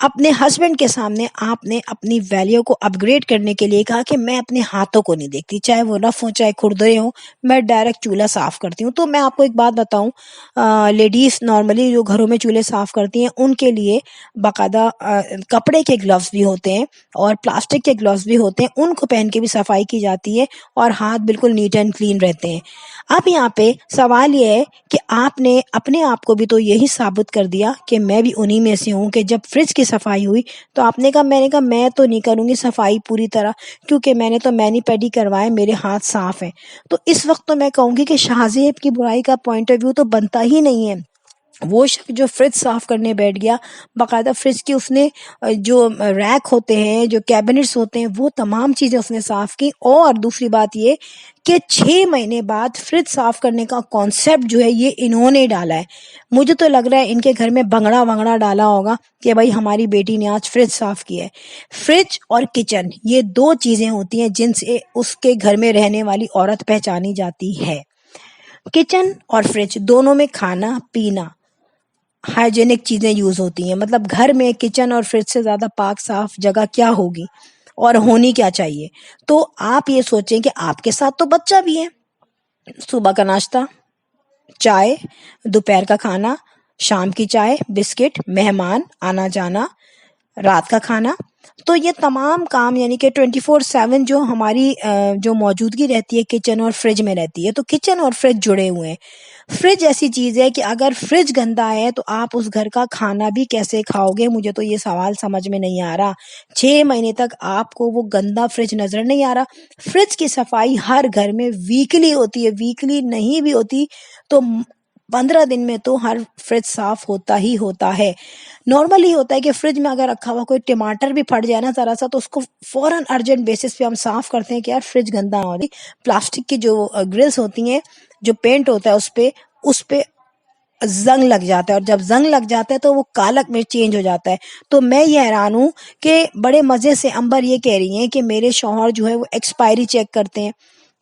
اپنے ہسبینڈ کے سامنے آپ نے اپنی ویلیو کو اپ گریڈ کرنے کے لیے کہا کہ میں اپنے ہاتھوں کو نہیں دیکھتی، چاہے وہ رف ہو چاہے کھردرے ہوں، میں ڈائریکٹ چولہا صاف کرتی ہوں۔ تو میں آپ کو ایک بات بتاؤں، لیڈیز نارملی جو گھروں میں چولہے صاف کرتی ہیں ان کے لیے باقاعدہ کپڑے کے گلوز بھی ہوتے ہیں اور پلاسٹک کے گلوز بھی ہوتے ہیں، ان کو پہن کے بھی صفائی کی جاتی ہے اور ہاتھ بالکل نیٹ اینڈ کلین رہتے ہیں۔ اب یہاں پہ سوال یہ ہے کہ آپ نے اپنے آپ کو بھی تو یہی ثابت کر دیا کہ میں بھی انہی میں سے ہوں، کہ جب فریج کی صفائی ہوئی تو آپ نے کہا، میں نے کہا میں تو نہیں کروں گی صفائی پوری طرح، کیونکہ میں نے تو مینی پیڈی کروائے، میرے ہاتھ صاف ہیں۔ تو اس وقت تو میں کہوں گی کہ شاہزیب کی برائی کا پوائنٹ آف ویو تو بنتا ہی نہیں ہے۔ وہ شخص جو فریج صاف کرنے بیٹھ گیا، باقاعدہ فریج کی اس نے جو ریک ہوتے ہیں، جو کیبنٹس ہوتے ہیں، وہ تمام چیزیں اس نے صاف کی۔ اور دوسری بات یہ کہ 6 مہینے بعد فریج صاف کرنے کا کانسیپٹ جو ہے یہ انہوں نے ڈالا ہے۔ مجھے تو لگ رہا ہے ان کے گھر میں بنگڑا ونگڑا ڈالا ہوگا کہ بھائی ہماری بیٹی نے آج فریج صاف کیا ہے۔ فریج اور کچن یہ دو چیزیں ہوتی ہیں جن سے اس کے گھر میں رہنے والی عورت پہچانی جاتی ہے۔ کچن اور فریج دونوں میں کھانا پینا ہائیجینک چیزیں یوز ہوتی ہیں، مطلب گھر میں کچن اور فریج سے زیادہ پاک صاف جگہ کیا ہوگی اور ہونی کیا چاہیے۔ تو آپ یہ سوچیں کہ آپ کے ساتھ تو بچہ بھی ہے، صبح کا ناشتہ، چائے، دوپہر کا کھانا، شام کی چائے، بسکٹ، مہمان آنا جانا، رات کا کھانا، تو یہ تمام کام یعنی کہ 24/7 جو ہماری جو موجودگی رہتی ہے کچن اور فریج میں رہتی ہے، تو کچن اور فریج جڑے ہوئے ہیں۔ فریج ایسی چیز ہے کہ اگر فریج گندا ہے تو آپ اس گھر کا کھانا بھی کیسے کھاؤ گے؟ مجھے تو یہ سوال سمجھ میں نہیں آ رہا۔ 6 مہینے تک آپ کو وہ گندا فریج نظر نہیں آ رہا۔ فریج کی صفائی ہر گھر میں ویکلی ہوتی ہے، ویکلی نہیں بھی ہوتی تو 15 دن میں تو ہر فریج صاف ہوتا ہی ہوتا ہے۔ نارملی ہوتا ہے کہ فریج میں اگر رکھا ہوا کوئی ٹماٹر بھی پھٹ جائے نا ذرا سا، تو اس کو فوراً ارجنٹ بیسس پہ ہم صاف کرتے ہیں کہ یار فریج گندا ہو رہی۔ پلاسٹک کی جو گرلز ہوتی ہیں، جو پینٹ ہوتا ہے اس پہ زنگ لگ جاتا ہے، اور جب زنگ لگ جاتا ہے تو وہ کالک میں چینج ہو جاتا ہے۔ تو میں یہ حیران ہوں کہ بڑے مزے سے امبر یہ کہہ رہی ہیں کہ میرے شوہر جو ہے وہ ایکسپائری چیک کرتے ہیں۔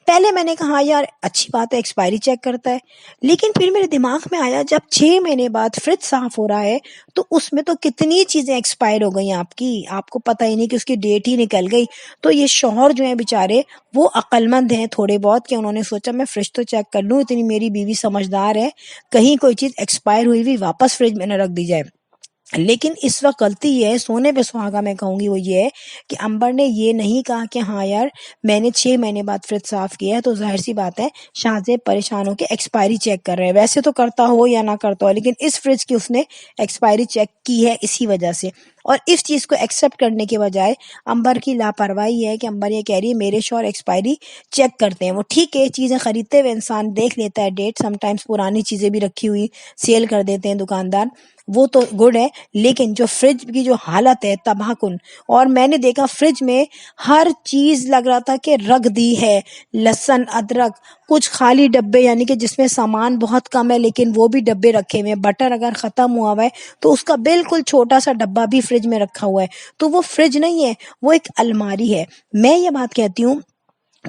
پہلے میں نے کہا یار اچھی بات ہے ایکسپائری چیک کرتا ہے، لیکن پھر میرے دماغ میں آیا جب 6 مہینے بعد فریج صاف ہو رہا ہے تو اس میں تو کتنی چیزیں ایکسپائر ہو گئی آپ کی، آپ کو پتہ ہی نہیں کہ اس کی ڈیٹ ہی نکل گئی۔ تو یہ شوہر جو ہیں بیچارے وہ عقل مند ہیں تھوڑے بہت، کہ انہوں نے سوچا میں فریج تو چیک کر لوں، اتنی میری بیوی سمجھدار ہے، کہیں کوئی چیز ایکسپائر ہوئی ہوئی واپس فریج میں نہ رکھ دی جائے۔ لیکن اس وقت غلطی یہ ہے، سونے پہ سہاگا میں کہوں گی، وہ یہ ہے کہ امبر نے یہ نہیں کہا کہ ہاں یار میں نے 6 مہینے بعد فریج صاف کیا ہے تو ظاہر سی بات ہے شاہزیب پریشان ہو کے ایکسپائری چیک کر رہے ہیں، ویسے تو کرتا ہو یا نہ کرتا ہو، لیکن اس فریج کی اس نے ایکسپائری چیک کی ہے اسی وجہ سے۔ اور اس چیز کو ایکسیپٹ کرنے کے بجائے امبر کی لاپرواہی ہے کہ امبر یہ کہہ رہی ہے میرے شوہر ایکسپائری چیک کرتے ہیں۔ وہ ٹھیک ہے، چیزیں خریدتے ہوئے انسان دیکھ لیتا ہے ڈیٹ، سم ٹائمز پرانی چیزیں بھی رکھی ہوئی سیل کر دیتے ہیں دکاندار، وہ تو گڈ ہے، لیکن جو فریج کی جو حالت ہے تباہ کن۔ اور میں نے دیکھا فریج میں ہر چیز لگ رہا تھا کہ رکھ دی ہے، لہسن، ادرک، کچھ خالی ڈبے یعنی کہ جس میں سامان بہت کم ہے لیکن وہ بھی ڈبے رکھے ہوئے ہیں۔ بٹر اگر ختم ہوا ہوا ہے تو اس کا بالکل چھوٹا سا ڈبہ بھی فریج میں رکھا ہوا ہے، تو وہ فریج نہیں ہے، وہ ایک الماری ہے۔ میں یہ بات کہتی ہوں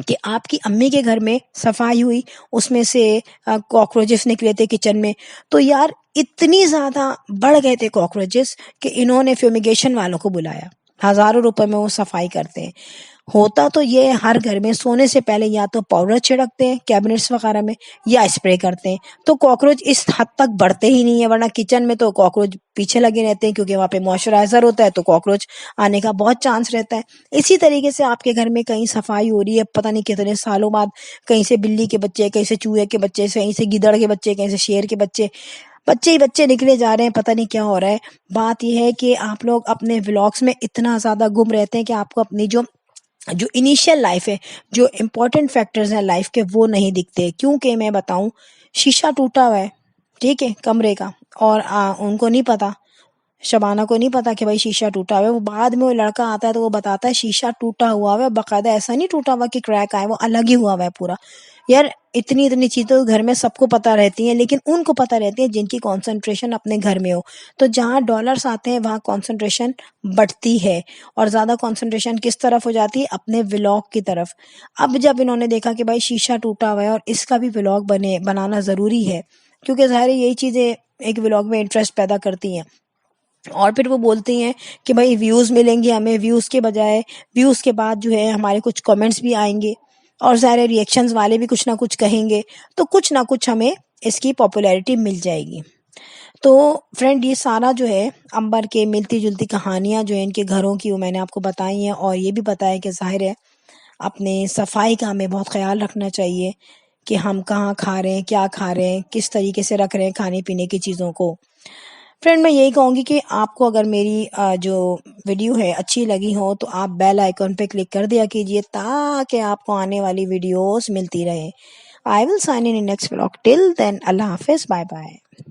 کہ آپ کی امی کے گھر میں صفائی ہوئی، اس میں سے کاکروچز نکلے تھے کچن میں، تو یار اتنی زیادہ بڑھ گئے تھے کاکروچز کہ انہوں نے فیومیگیشن والوں کو بلایا، ہزاروں روپے میں وہ صفائی کرتے ہیں۔ ہوتا تو یہ ہر گھر میں سونے سے پہلے یا تو پاؤڈر چھڑکتے ہیں کیبنٹس وغیرہ میں یا اسپرے کرتے ہیں، تو کاکروچ اس حد تک بڑھتے ہی نہیں ہے، ورنہ کچن میں تو کاکروچ پیچھے لگے رہتے ہیں کیونکہ وہاں پہ موئسچرائزر ہوتا ہے تو کاکروچ آنے کا بہت چانس رہتا ہے۔ اسی طریقے سے آپ کے گھر میں کہیں صفائی ہو رہی ہے، پتہ نہیں کتنے سالوں بعد، کہیں سے بلی کے بچے، کہیں سے چوہے کے بچے، کہیں سے گیدڑ کے بچے، کہیں سے شیر کے بچے، بچے ہی بچے نکلے جا رہے ہیں، پتہ نہیں کیا ہو رہا ہے۔ بات یہ ہے کہ آپ لوگ اپنے ولاگس میں اتنا زیادہ گم رہتے ہیں کہ آپ کو اپنی جو انیشیل لائف ہے، جو امپورٹنٹ فیکٹرز ہیں لائف کے، وہ نہیں دکھتے۔ کیونکہ میں بتاؤں شیشہ ٹوٹا ہوا ہے، ٹھیک ہے، کمرے کا، اور ان کو نہیں پتا، شبانہ کو نہیں پتا کہ بھائی شیشہ ٹوٹا ہوا ہے۔ وہ بعد میں وہ لڑکا آتا ہے تو وہ بتاتا ہے شیشہ ٹوٹا ہوا ہے، باقاعدہ ایسا نہیں ٹوٹا ہوا کہ کریک آئے، وہ الگ ہی ہوا ہوا ہے پورا۔ یار اتنی چیزیں گھر میں سب کو پتہ رہتی ہیں، لیکن ان کو پتہ رہتی ہیں جن کی کانسنٹریشن اپنے گھر میں ہو۔ تو جہاں ڈالرز آتے ہیں وہاں کانسنٹریشن بڑھتی ہے، اور زیادہ کانسنٹریشن کس طرف ہو جاتی ہے؟ اپنے ولاگ کی طرف۔ اب جب انہوں نے دیکھا کہ بھائی شیشہ ٹوٹا ہوا ہے اور اس کا بھی ولاگ بنانا ضروری ہے، کیونکہ ظاہر ہے یہی چیزیں ایک ولاگ میں انٹرسٹ پیدا کرتی ہیں، اور پھر وہ بولتی ہیں کہ بھائی ویوز ملیں گے ہمیں، ویوز کے بجائے ویوز کے بعد جو ہے ہمارے کچھ کامنٹس بھی آئیں گے اور ظاہر ریئیکشنز والے بھی کچھ نہ کچھ کہیں گے، تو کچھ نہ کچھ ہمیں اس کی پاپولیرٹی مل جائے گی۔ تو فرینڈ یہ سارا جو ہے امبر کے ملتی جلتی کہانیاں جو ہیں ان کے گھروں کی، وہ میں نے آپ کو بتائی ہیں، اور یہ بھی بتایا کہ ظاہر ہے اپنے صفائی کا ہمیں بہت خیال رکھنا چاہیے کہ ہم کہاں کھا رہے ہیں، کیا کھا رہے ہیں، کس طریقے سے رکھ رہے ہیں کھانے پینے کی چیزوں کو۔ فرینڈ میں یہی کہوں گی کہ آپ کو اگر میری جو ویڈیو ہے اچھی لگی ہو تو آپ بیل آئیکن پہ کلک کر دیا کیجئے تاکہ آپ کو آنے والی ویڈیوز ملتی رہے۔ I will sign in next vlog. Till then, Allah Hafiz. Bye bye.